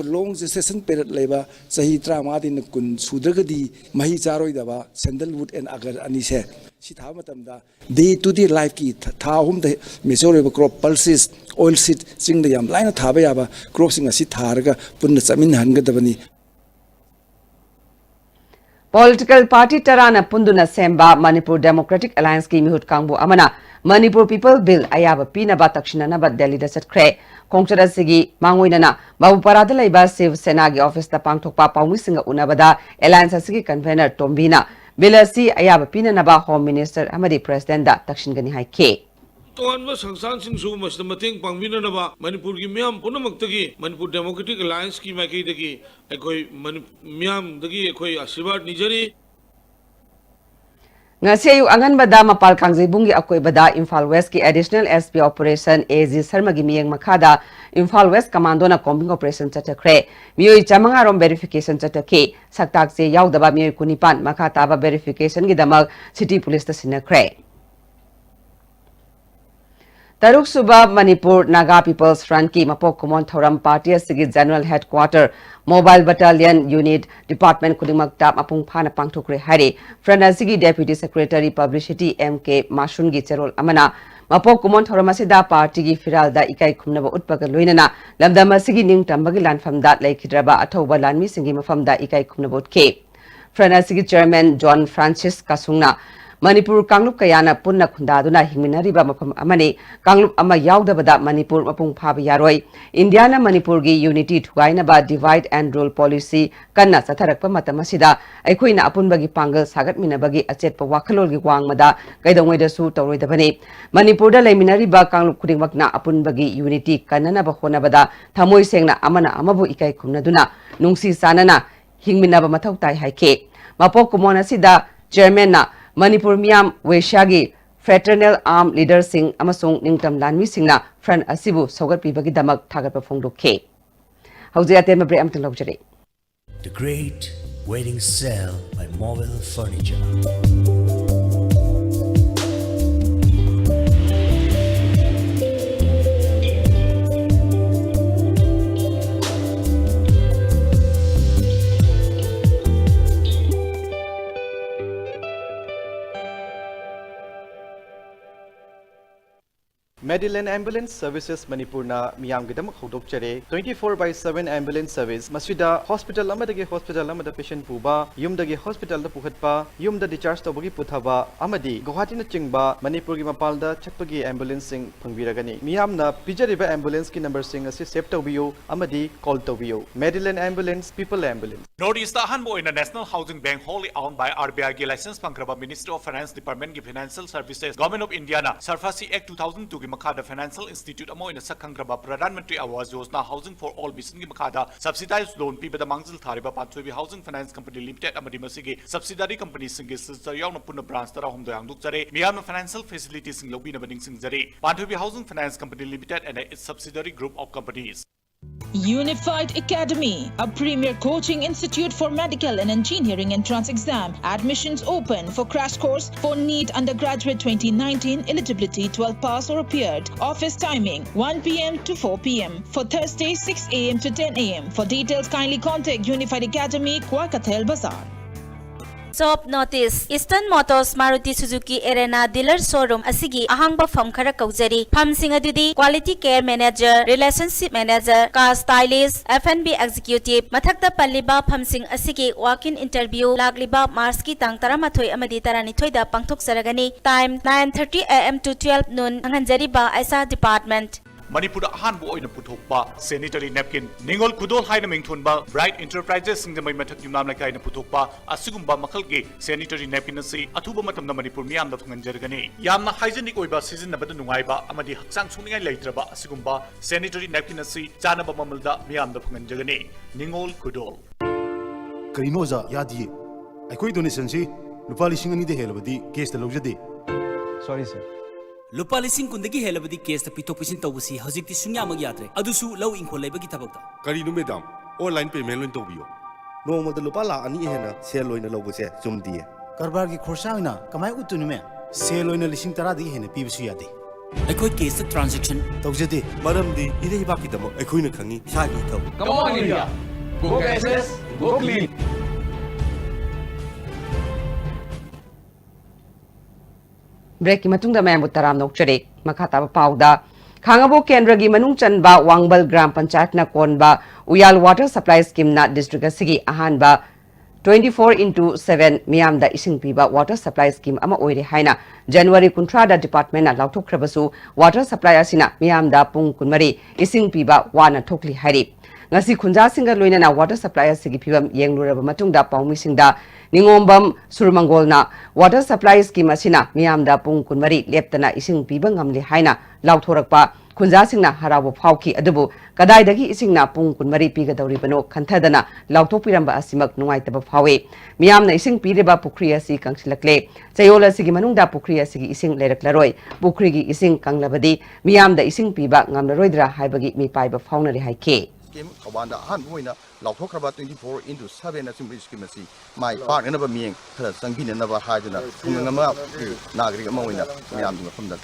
long gestation period leba sahi trama din kun sudragadi mahi charoi daba sandalwood and agar anise si tha matamda day to day life ki tha hum de mesore crop pulses oilseed sing de yam line tha ba yaba crop sing asi tharga punna chamin hangadabani Political Party Tarana Punduna Semba Manipur Democratic Alliance ki mihut kangbu amana Manipur People Bill ayaba pina ba takshina ba Delhi da satkre Kongchara sigi mangoina na Babu Parada laiba Shiv Sena gi office ta pangthokpa pawmi singa unabada Alliance sigi convener Tombina Bilasi ayaba pina na ba Home Minister amadi President da takshin gani hai ke Toanba Sangsan Singh Su Mas Mating Pangvina Naba, Manipur ki Miam Punamakti, Manipur Democratic Alliance ki Maki Dagi, Ekoi Miam Dagi, Ekoi Asibat Nijari. Ngasi ayu angan bada mapal kangjibungi akoi bada Imphal West ki Additional SP Operation AZ Sarma gi miyeng makhada Imphal West Commando na combing operation chatakre miyoi chamanga rom verification chatake saktak se yaudaba miyoi kunipan makhata ba verification gi damak city police ta sinakre Taruk Suba Manipur Naga People's Front ki Mapok Kumon Thoram Party Sigi General Headquarter Mobile Battalion Unit Department Kudimakta Mapung Phana Pangthukre Hari Front Sigi Deputy Secretary Publicity MK Mashungi Cherol Amana Mapok Kumon Thoram Asida Party gi Firal da Ikai Khumnaba Utpaga Loinana Lamdama Sigi Ning Tambagi Lanfam da Laikhidraba Athoba Lanmi Singi Mafam da Ikai Khumnaba Utke Front Sigi Chairman John Francis Kasungna Manipur Kanglup Kayana Punna Kundaduna Himinariba Mapam Amani Kanglup Ama Yaudabada Manipur Mapung Pabi Yaroi Indiana Manipur gi Unity Tugainaba Divide and Rule Policy Kanna Satarakpa Matamasida Aikuina Apunbagi Pangal Sagat Minabagi Achet Wakalol gi Wangmada Kaidongweda Su Tauridabani Manipur da Leminariba Kanglup Kudingwakna Apunbagi Unity Kanana Bahonabada Tamoi Sengna Amana Amabu Ikai Kumnaduna Nungsi Sanana Hingminaba Matautai Haike Mapok Kumona Sida Chairman na Manipur Miam Weshagi Fraternal Arm Leader Singh Amasung Ningtam Lanmi Singna Front Asibu Sogat Pibagi Damak Tagat Pafongdo K. Hauziate Mabre Amton Lobjari. The Great Wedding Sale by Mobile Furniture. Medillion Ambulance Services Manipurna Miyam Gidam Hodokchare 24/7 ambulance service Masida Hospital Amadagi Hospital Amada patient Puba Yumdagi Hospital the Puhatpa Yumda discharge Tobagi Puthaba Amadi Guwahati na Chingba Manipur gi Mapalda Chakpagi ambulance sing Pangviragani Miyamna Pijariba ambulance ki number sing asi save tawbiyo Amadi call tawbiyo Medillion Ambulance People Ambulance Northeast Ahanbo in a National Housing Bank wholly owned by RBI gi license Pankraba Ministry of Finance Department gi Financial Services Government of Indiana Sarfasi Act 2002 gi Makada Financial Institute amo in a Sakangraba Pradhan Mantri Awas Yojana Housing for All Mission gi Makada subsidized loan pi bada Mangzil Thariba Panchoi Housing Finance Company Limited amadi masigi subsidiary company singi sister yauna punna branch tara hum doyang dukjare Miyam financial facilities sing lobina bading sing jare Panchoi Housing Finance Company Limited and its subsidiary group of companies. Unified Academy, a premier coaching institute for medical and engineering entrance exam. Admissions open for crash course for NEET undergraduate 2019 eligibility 12 pass or appeared. Office timing 1 p.m. to 4 p.m. For Thursday 6 a.m. to 10 a.m. For details kindly contact Unified Academy, Kwakatel Bazaar. Top notice Eastern Motors Maruti Suzuki Arena dealer showroom asigi ahangba firm khara kaujari firm sing adudi quality care manager relationship manager car stylist F&B executive mathakta palliba firm sing asigi walk-in interview lagliba Mars ki tang 13 amadi 12 da pangthok saragani time 9:30 am to 12 noon anghanjari ba aisa department Manipur ahan bu oina puthokpa sanitary napkin ningol khudol haina mingthunba bright enterprises sing mai mathak yumnam lakai na puthokpa asigumba makhal ge sanitary napkin asi athuba matamna Manipur miyam da phanganjargani yamna hygienic oiba sizinabada nungaiba amadi haksang sungningai leitraba asigumba sanitary napkin asi chanaba mamalda miyam da phanganjargani ningol khudol Karinoza yadi aikoi donation si lupa lising ani de helabadi case da lojade sorry sir lupa lising kundagi helabadi case ta pitok pisin tawbusi hojikti sungya mag yadre adusu law inkhol leibagi thabakta karino madam online payment loin tawbiyo nongmada lupa la ani hena sel loina lobuse chumdiye karbar gi khorsa hoina kamai utunu me sel loina lising tara di hena pibisu yade aikoi case transaction tawjade maramdi ire baki damo aikoi na khangi sagi thaw come on India go cashless go clean break ki matungda mayam utaram nokchare makata ba pauda khangabo kendra gi manung chanba wangbal gram panchayat na konba uyal water supply scheme na district asigi ahan ba 24/7 miyam da ising piba water supply scheme ama oire haina January kuntra da department na lauthok khrabasu water supply asina miyam da pung kunmari ising piba wana thokli hari ngasi khunja singa loina na water supply asigi phibam yengluraba matungda paumi singda ningombam surmangolna water supply scheme asina miyamda pung kunmari leptana ising piba ngamli haina lauthorakpa khunja singna harabu phauki adubu kadai dagi isingna pung kunmari piga dauri bano khanthadana lauthok piramba asimak nungai taba phawe miyamna ising pireba pukri asi kangsilakle chayola sigi manungda pukri asigi ising leraklaroi pukri gi ising kanglabadi miyamda ising piba ngamlaroidra haibagi mi paiba phaunari haike scheme kawanda han moina lauthokraba 24/7 na sim scheme si mai park na ba mieng khara sangbi na ba hajuna ngama nagrik ma moina miyam du famda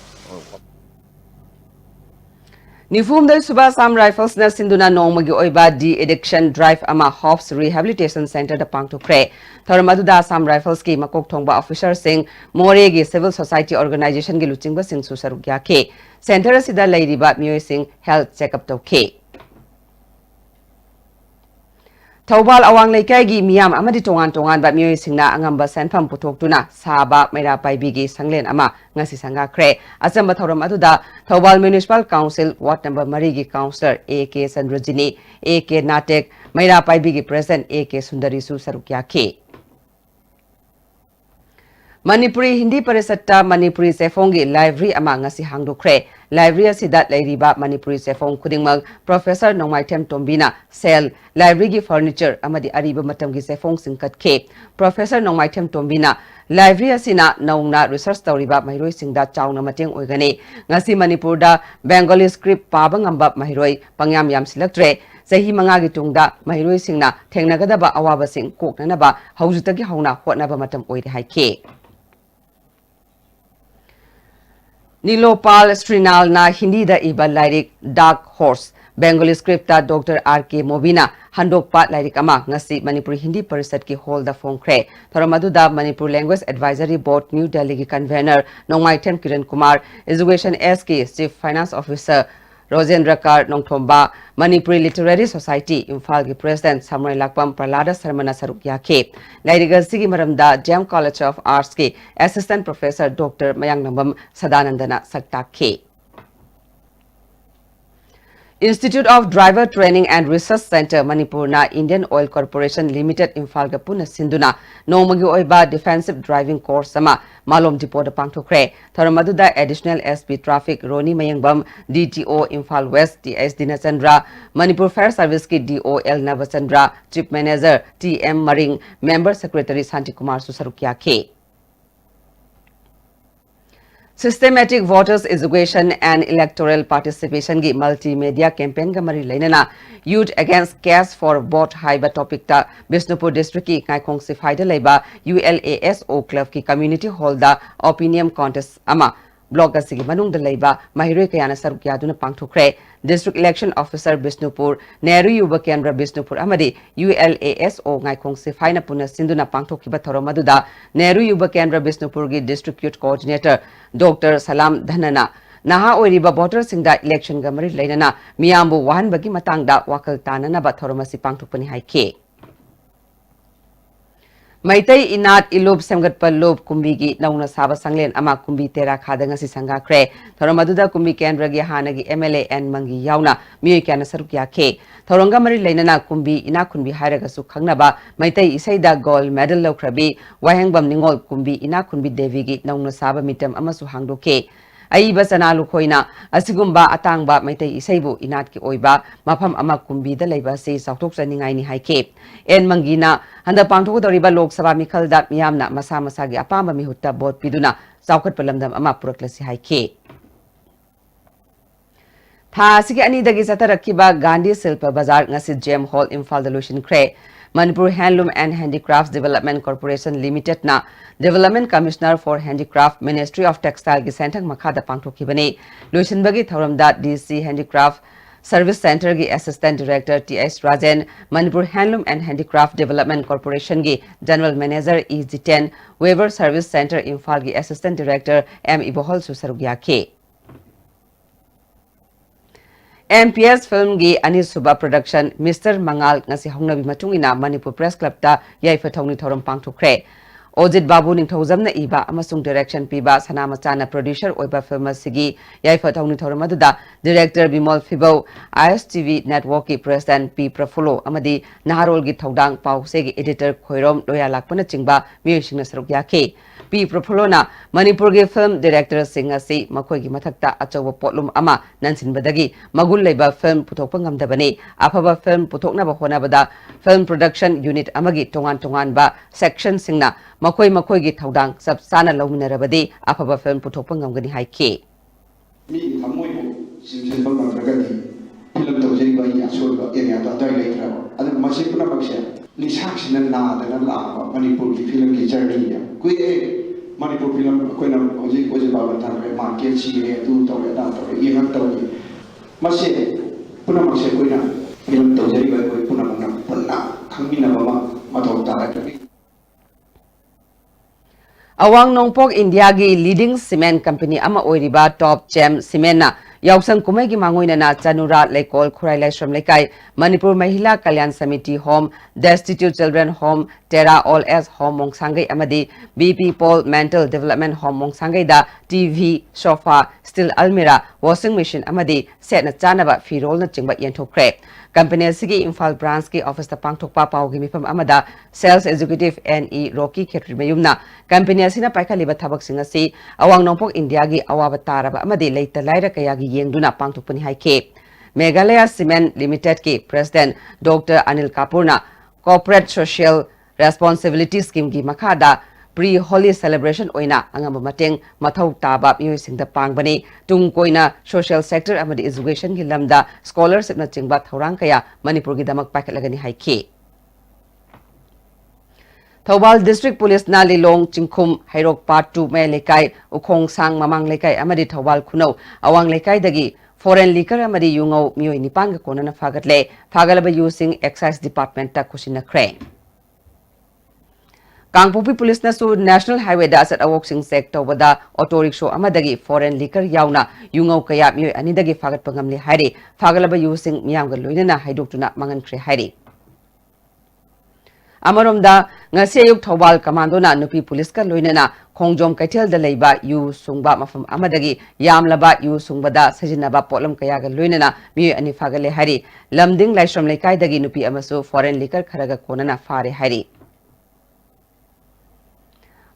Nifum del Suba Sam Rifles na sinduna nongmagi oiba de-addiction drive ama Hobbs Rehabilitation Center da pangtukre. Tharamadu da Sam Rifles ki makok thongba officer sing more gi civil society organization gi luchingba sing susaruk yake. Center asida lairiba miyoi sing health checkup tawke. Thawbal awang leikai gi miyam amadi tongan ba miyoi singna angamba senpham puthok saba maira paibi gi sanglen ama ngasi sanga kre achamba thoram aduda Thawbal Municipal Council Ward number 3 gi councillor AK Sandrajini AK Natek maira paibi gi president AK Sundari su sarukya ke Manipuri Hindi Parisatta Manipuri Sefongi Library ama ngasi hangdokre library asida lairiba Manipuri Sefong khudingmag Professor Nongmaitem Tombina sell library gi furniture amadi ariba matam gi Sefong singkatke Professor Nongmaitem Tombina library asina naungna research tawriba mahiroi singda chauna mateng oigane ngasi Manipur da Bengali script paba ngamba mahiroi pangyam yam silaktre sahi manga gi tungda mahiroi singna thengnagadaba awaba sing koknanaba haujutagi hauna hotnaba matam oire haike Nilopal Srinal na Hindi da iba lyric Dark Horse Bengali script ta Dr. R.K. Mobina handokpa lyric ama ngasi Manipur Hindi Parisat ki hall da phongkre thoramadu da Manipur Language Advisory Board New Delhi ki convener Nongmaitem Kiran Kumar Education SK Chief Finance Officer Rojendra Kar Nongthomba Manipuri Literary Society Imphal ki President Samrai Lakpam Pralada Sarmana Saruk Yake Lairiga Sigi Maramda Jam College of Arts ki Assistant Professor Dr. Mayang Nambam Sadanandana Sakta Institute of Driver Training and Research Center Manipur na Indian Oil Corporation Limited Imphal ga puna sinduna nomagi oiba defensive driving course sama malom depot da pangthokre tharamadu da additional SP traffic Roni Mayangbam DTO Imphal West TS Dinachandra Manipur Fire Service ki DOL Navachandra Chief Manager TM Maring Member Secretary Santi Kumar Susarukya ke Systematic voters education and electoral participation gi multimedia campaign ga mari lainana Youth Against Cash for Vote haiba topic ta Bisnupur district ki Kaikong Sifaida laiba ULASO club ki community hall da opinion contest ama blog asigi manung da laiba mahiroi kayana saruk yaduna pangthokre District Election Officer Bisnupur Nehru Yuba Kendra Bisnupur amadi ULASO Ngaikong Sifaina puna sinduna pangthokiba thoramadu da Nehru Yuba Kendra Bisnupur gi District Youth Coordinator Dr. Salam Dhanana Naha oiriba voter singda election ga mari lainana miyambu wahan bagi matangda wakal tanana ba thoramasi pangthokpani haike Maitai inat ilup semgat palup kumbigi nauna saba sanglen ama kumbi tera khada ngasi sanga kre thoramaduda kumbi kendra gi hanagi MLA N mangi yauna miyo kyana saruk yakhe thoronga mari leinana kumbi ina kunbi hairaga su khangnaba maitai isaida gold medal lokrabi wahengbam ningol kumbi ina kunbi devi gi nauna saba mitam amasu hangdoke Aiba sanalu khoina asigumba atangba maitai isaibu inat ki oiba mafam ama kumbi da leiba se sautok saningai ni haike en mangina handa pangthok doriba lok sabha mikhal da miyamna masa masa gi apamba mihutta bot piduna saukhat palamdam ama puraklasi haike tha sigi ani dagi satarakiba Gandhi Silpa Bazar ngasi Gem Hall Imphal Delusion Kre Manipur Handloom and Handicrafts Development Corporation Limited na Development Commissioner for Handicraft Ministry of Textile gi sentang makhada pangthokibani Lucian bagi thoramda DC Handicraft Service Center gi Assistant Director TS Rajan Manipur Handloom and Handicraft Development Corporation gi General Manager E10 Weaver Service Center Imphal gi Assistant Director M Ibohol Susarugya ke MPS Film gi Anisuba Production Mr. Mangal ngasi hongnabi matungina Manipur Press Club ta yaifa thongni thoram pangthokre Ojit Babu ningthozamna iba amasung direction piba sanamachana producer oiba film sigi yaifa thongni thoram aduda director Bimol Fibo ISTV Network ki president P Prafulo amadi Naharol gi thodang pause gi editor Khoirom loya lakpana chingba miyosingna saruk yakhe P Prafulo na Manipur gi film director singasi makoi gi mathakta achoba potlum ama nansinbadagi magul leiba film puthokpa ngamdabani afaba film puthoknaba honabada film production unit amagi tongan ba section singna makoi gi thodang sab sana lawminarabadi afaba film puthokpa ngamgani haike mi thamoi simsen bang ragadi film tawjeri ba ya so ba area ta dai leitra adu masipuna baksha lisaksina na da la Manipur ki film ki journey ya kui Manipur film koina hoji hoji ba ta re market chi re tu to re da to re ye hak to ni mase puna mase koina film tawjeri ba koi puna punna khangmina ba ma thok ta ra Awang Nongpok India gi leading cement company ama oiriba Top Gem Cement na yausang kumai gi mangoina na Chanura Lekol Khurai Laishram Lekai Manipur Mahila Kalyan Samiti Home Destitute Children Home Terra All as Home Mongsangai amadi BP Paul Mental Development Home Mongsangai da TV sofa steel almirah washing machine amadi set na chanaba firol na chingba yenthokre company sigi Imphal branch ki office ta pangthokpa pau gi mifam amada sales executive NE Rocky Khetri mayumna company asina paikhaliba thabak singa si awang nongpok India gi awaba taraba amadi leita laira kaya gi yengduna pangthokpani haike Meghalaya Cement Limited ki president Dr Anil Kapurna corporate social responsibility scheme gi makhada pre-holy celebration oina angamba mateng mathau taba miyosingda pangbani tung koina social sector amadi education gi lamda scholarship na chingba thorang kaya Manipur gi damak pakhlagani haike Thobal District Police na Lilong Chingkhum Hairok Part 2 me lekai ukhong sang mamang lekai amadi Thobal Khunau awang lekai dagi foreign liquor amadi yungau miyoi nipang ga kona na fagatle fagalaba using excise department ta kusina kre Kangpopi Police na su National Highway da asat awok sing sector wada auto rickshaw amadagi foreign liquor yauna yungau kaya miyoi anidagi fagat pangamli hairi fagalaba using miyam ga loinana haidoktuna mangan kre hairi Amaromda ngasi ayuk Thobal Commando na nupi police ka loinana khongjom kaithel da leiba yu sungba mafam amadagi yamlaba yu sungbada sajinaba potlam kaya ga loinana miyoi ani fagale hairi lamding laishram lekai dagi nupi amasu foreign liquor kharaga konana fare hairi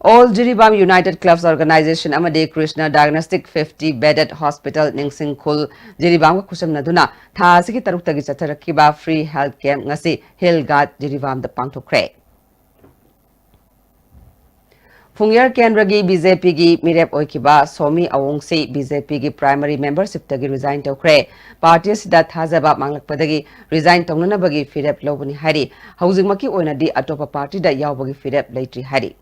All Jiribam United Clubs Organization amadi Krishna Diagnostic 50 bedded hospital Ningsing Khul Jiribam ka kusam naduna tha sigi taruk tagi chatarakiba free health camp ngasi Hillgard Jiribam da pangthokre Fungyar Kendragi BJP gi mirep oikiba Somi Awongsi BJP gi primary membership tagi resign tokre party sida thazaba manglakpadagi resign tongnana bagi firep lobani hari haujingmaki oina di atopa party da yawbagi firep leitri hari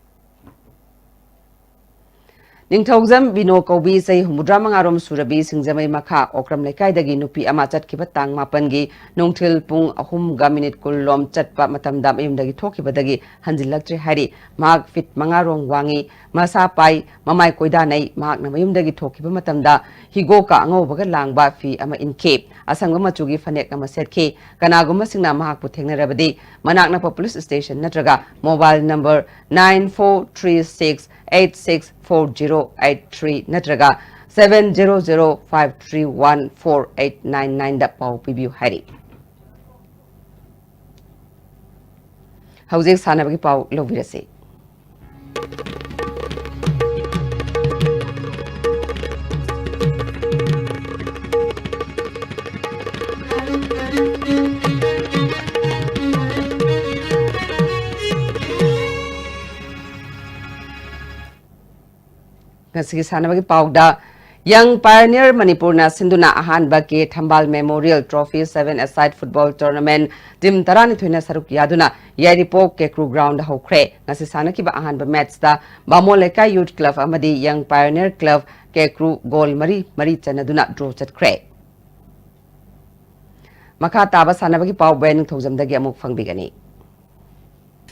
Ningthaujam Bino Kobi say Humudra Mangarom Surabi Singjamai Makha Okram Lekaidagi Nupi Ama Chatkiba Tang Mapangi Nongthil Pung Ahum Gaminit Kulom Chatpa Matamdam Imdagi Tokibadagi Hanzilaktre Hari Mag Fit Mangarong Wangi Masa Pai Mamai Koidanai Mag Namayumdagi Tokiba Matamda Higoka Angobaga Langba Fi Ama in Cape Asangama Chugi Fanek Ama Setke Kanaguma Singna Mahak Putengna Rabadi Manakna Police Station Natraga Mobile number 9436864083 Natraga 700531489 da pau pibiu hari. Hauzik sanabagi pau lovirase. Ngasigi sanabagi pauda Young Pioneer Manipurna Sinduna Ahanba ke Thambal Memorial Trophy 7-a-side football tournament Tim Tarani Thuina Saruk Yaduna Yaripok ke crew ground hokre ngasi sanaki ba ahanba match da Bamoleka Youth Club amadi Young Pioneer Club ke crew goal mari chanaduna draw chatkre Makha taba sanabagi pau ben thojamdagi amuk fangbigani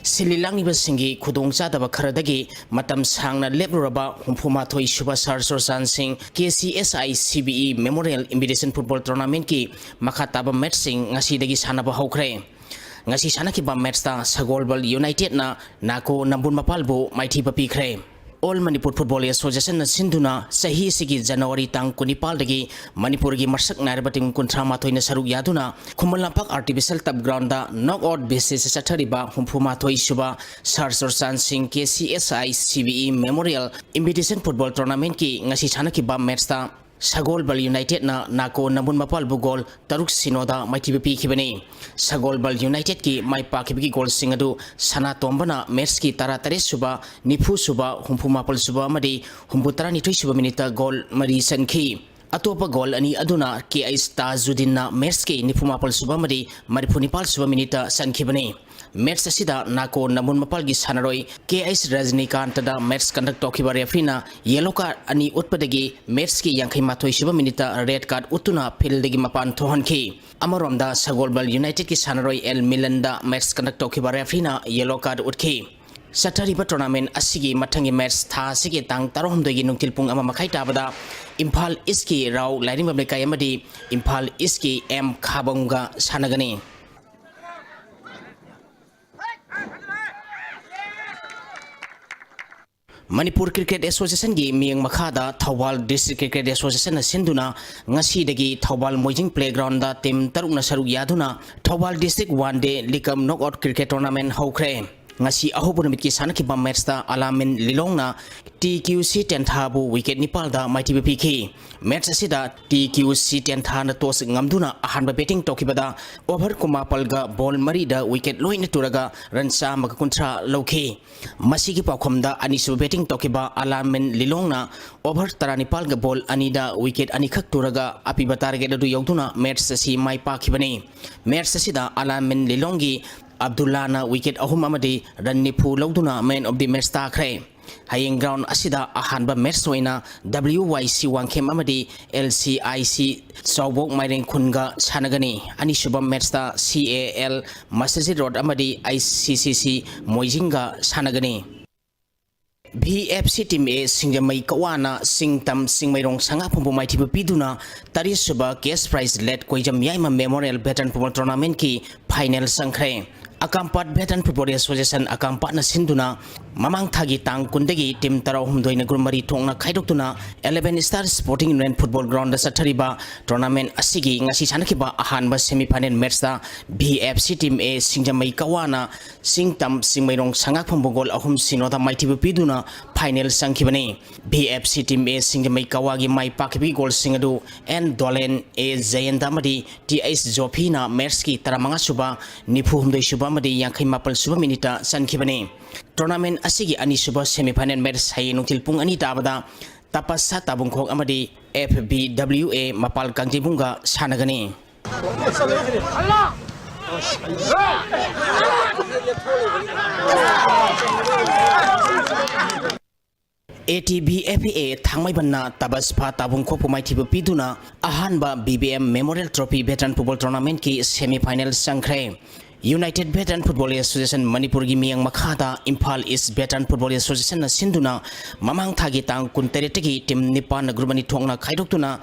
Sililangi basingi kudong chadaba kharadagi matam sangna lebraba humpumathoi suba sarsorsan sing KCSI CBE Memorial Invitation Football Tournament ki makhataba match sing ngasi dagi sanaba hokre ngasi sanaki ba match ta Sagolbal United na nako nambun mapalbo maiti papikre All Manipur Football Association na sinduna sahi sigi January tang kunipal dagi Manipur gi marsak narbating kuntra mathoi na saruk yaduna Khumalampak artificial tap ground da knockout basis sathariba humpumathoi suba sarsorsan sing KCSI CBE Memorial Invitation Football Tournament ki ngasi chanaki ba match ta Sagolbal United na nako nambun mapal bugol taruk sinoda maiti pi khibani Sagolbal United ki mai pakibigi gol singadu sana tombana match ki taratare suba nifu suba humpu mapal suba madi humputara ni thoi suba minita gol mari sankhi atopa gol ani aduna ki aista judinna match ki nifu mapal suba madi maripunipal suba minita sankhibani match asida nako namun mapal gi sanaroi KS Rajnikant da match conduct tokiba referee yellow card ani utpadagi match ki yankhai mathoi suba minita red card utuna field dagi mapan thohanki amaromda Sagolbal United ki sanaroi El Milan da match conduct tokiba referee yellow card utki Satariba tournament asigi mathangi match tha sigi tang taromdagi nungtil pung ama makhai tabada Imphal East ki raw lairing mamlekai amadi Imphal East ki M Khabonga sanagani Manipur Cricket Association gi miyang makhada Thawal District Cricket Association na sinduna ngasi dagi Thawal Moijing Playground da team taruk na saruk yaduna Thawal District One Day Likam Knockout Cricket Tournament hokre ngasi ahobun mitki sanaki ba match da Alamin Lilongna TQC 10 thabu wicket nipal da maiti bpk match asida TQC 10 thana tos ngamduna ahanba batting tokibada over kumapal ga ball mari da wicket loina turaga ransa makakuntra loki masigi pakhomda anisu batting tokiba Alamin Lilongna over taranipal ga ball anida wicket anikhak turaga apiba target du yogduna match si mai pakhibani match asida Alamin Lilongi Abdullana wicket ahum amadi rannipu lauduna man of the match takre haying ground asida ahanba match oina WYC wangkem amadi LCIC Sawbok Mairing Kunga sanagani ani shubam match ta CAL Masjid Road amadi ICCC Moijinga sanagani BFC team A Singjamai Kawana Singtam Singmairong Sanga Pumpu Maiti Piduna Tari Suba Case Prize led Koijam Yaima Memorial Veteran Football Tournament ki final sangkre Akampat Veteran Football Association akampat na sinduna mamang thagi tang kundegi team tarau humdoi na grumari thongna khaidokuna 11 Star Sporting Union Football Ground da sathariba tournament asigi ngasi sanakiba ahanba semi final match da BFC team A Singjamai Kawana Singtam Singmairong Sangak Pambogol ahum sinoda maiti piduna final sangkibani BFC team A Singjamai Kawagi mai pakibi gol singadu and Dolen A Zayandamadi TS Jopina Merski taramanga suba nipu humdoi suba madi yankai mapal suba minita sankibani tournament asigi ani suba semi final match hai nungtil pung ani tabada tapasa tabungkhok amadi FBWA mapal kangjibunga sanagani ATBFA Thangmaibanna Tabaspa Tabung Kopu Maitibu Piduna Ahanba BBM Memorial Trophy Veteran Football Tournament ki semi-final sangkre. United Veteran Football Association Manipur gi miyang makhada Imphal East Veteran Football Association na sinduna mamang thagi tang kunteretegi team nipan na grubani thongna khaidoktuna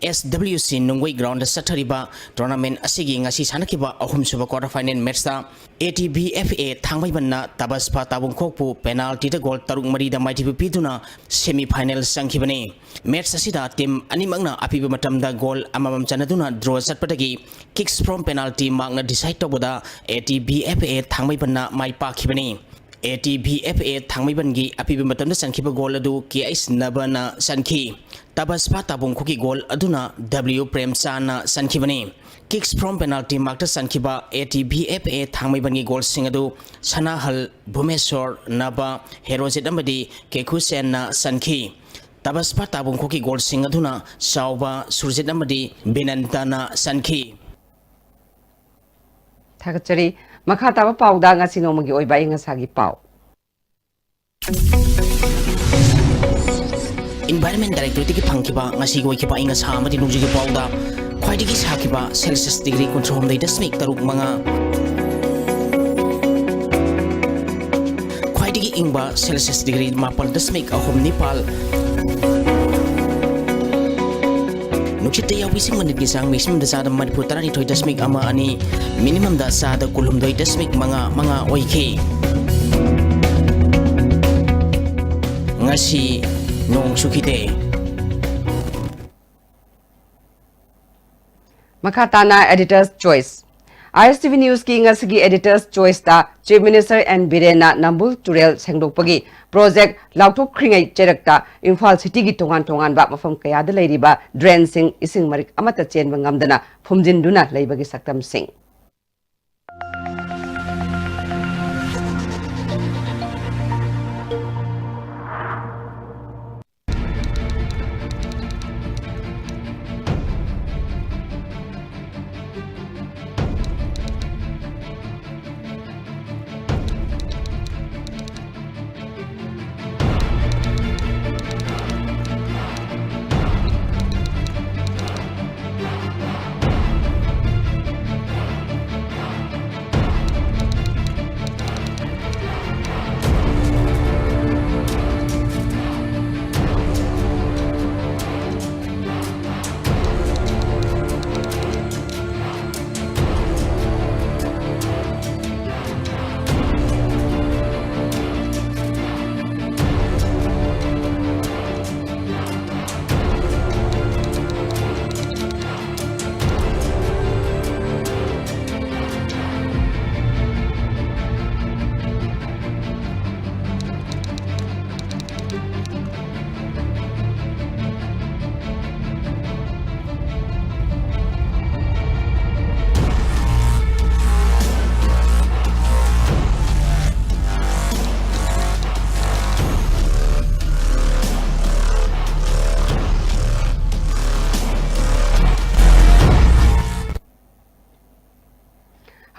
SWC Nungwei ground sathariba tournament asigi ngasi sanakiba ahum suba quarter final match ta ATBFA Thangmaibanna Tabaspa Tabung Kokpu penalty da goal taruk mari da maitibu piduna semi final sangkhibani match asida team animangna apiba matamda goal amamam chanaduna draw satpatagi kicks from penalty magna decide toboda ATBFA Thangmaibanna mai pakhibani ATBFA Thangmaibangi apiba matamda sankhiba goal adu KS Nabana sankhi Tabaspa Tabung Koki goal aduna W Premsana sankhibani kicks from penalty marked sankiba ATBFA Thangmaibangi goal singadu Sanahal Bhumeshwar Naba Herojit amadi Kekusen na sankhi Tabaspa Tabung Koki goal singaduna Sauba Surjit amadi Binantana sankhi Thakachari makha taba pauda nga sinomagi oiba inga sagi pau Environment Directorate ki phangkiba ngasi goi ki pa inga sa amadi nungji ki pauda khwaidigi sakiba Celsius degree control dai dasmik taruk manga khwaidigi ingba Celsius degree mapal dasmik ahom nipal Nukshita yaw bising manit gisang maximum da sa da Manipur 32 dasmik ama ani minimum da sa da kulumdoi dasmik mga oike ngasi nong sukite Makhatana Editor's Choice ISTV News ki ngasigi Editor's Choice ta Chief Minister and Birena Nambul Turel Sengdokpagi project Lautok Kringai Cherakta Imphal City gi tongan ba mafam kaya da leiriba drain sing ising marik amata chen ngamdana phumjinduna leibagi saktam sing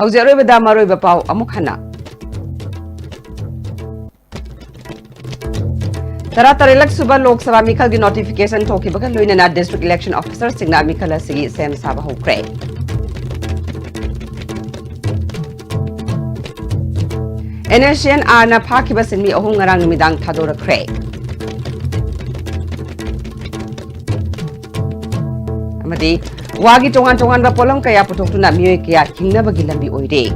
Hauzeroi bada maroi bapau amukhana Taratarelak suba Lok Sabha Mikhal gi notification thoki baga loinana district election officer singna Mikhala sigi sem saba hokre NSN Arna Phakiba sinmi ahung ngarang midang thadora kre Amadi Wagi tongan ba polong kaya putok tuna miyoy kaya hingna bagi lambi oire.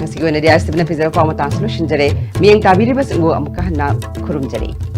Nasigo na dia stibna pizza pa matang solution jare miyang tabiri bas ngo amkahan na kurum jare.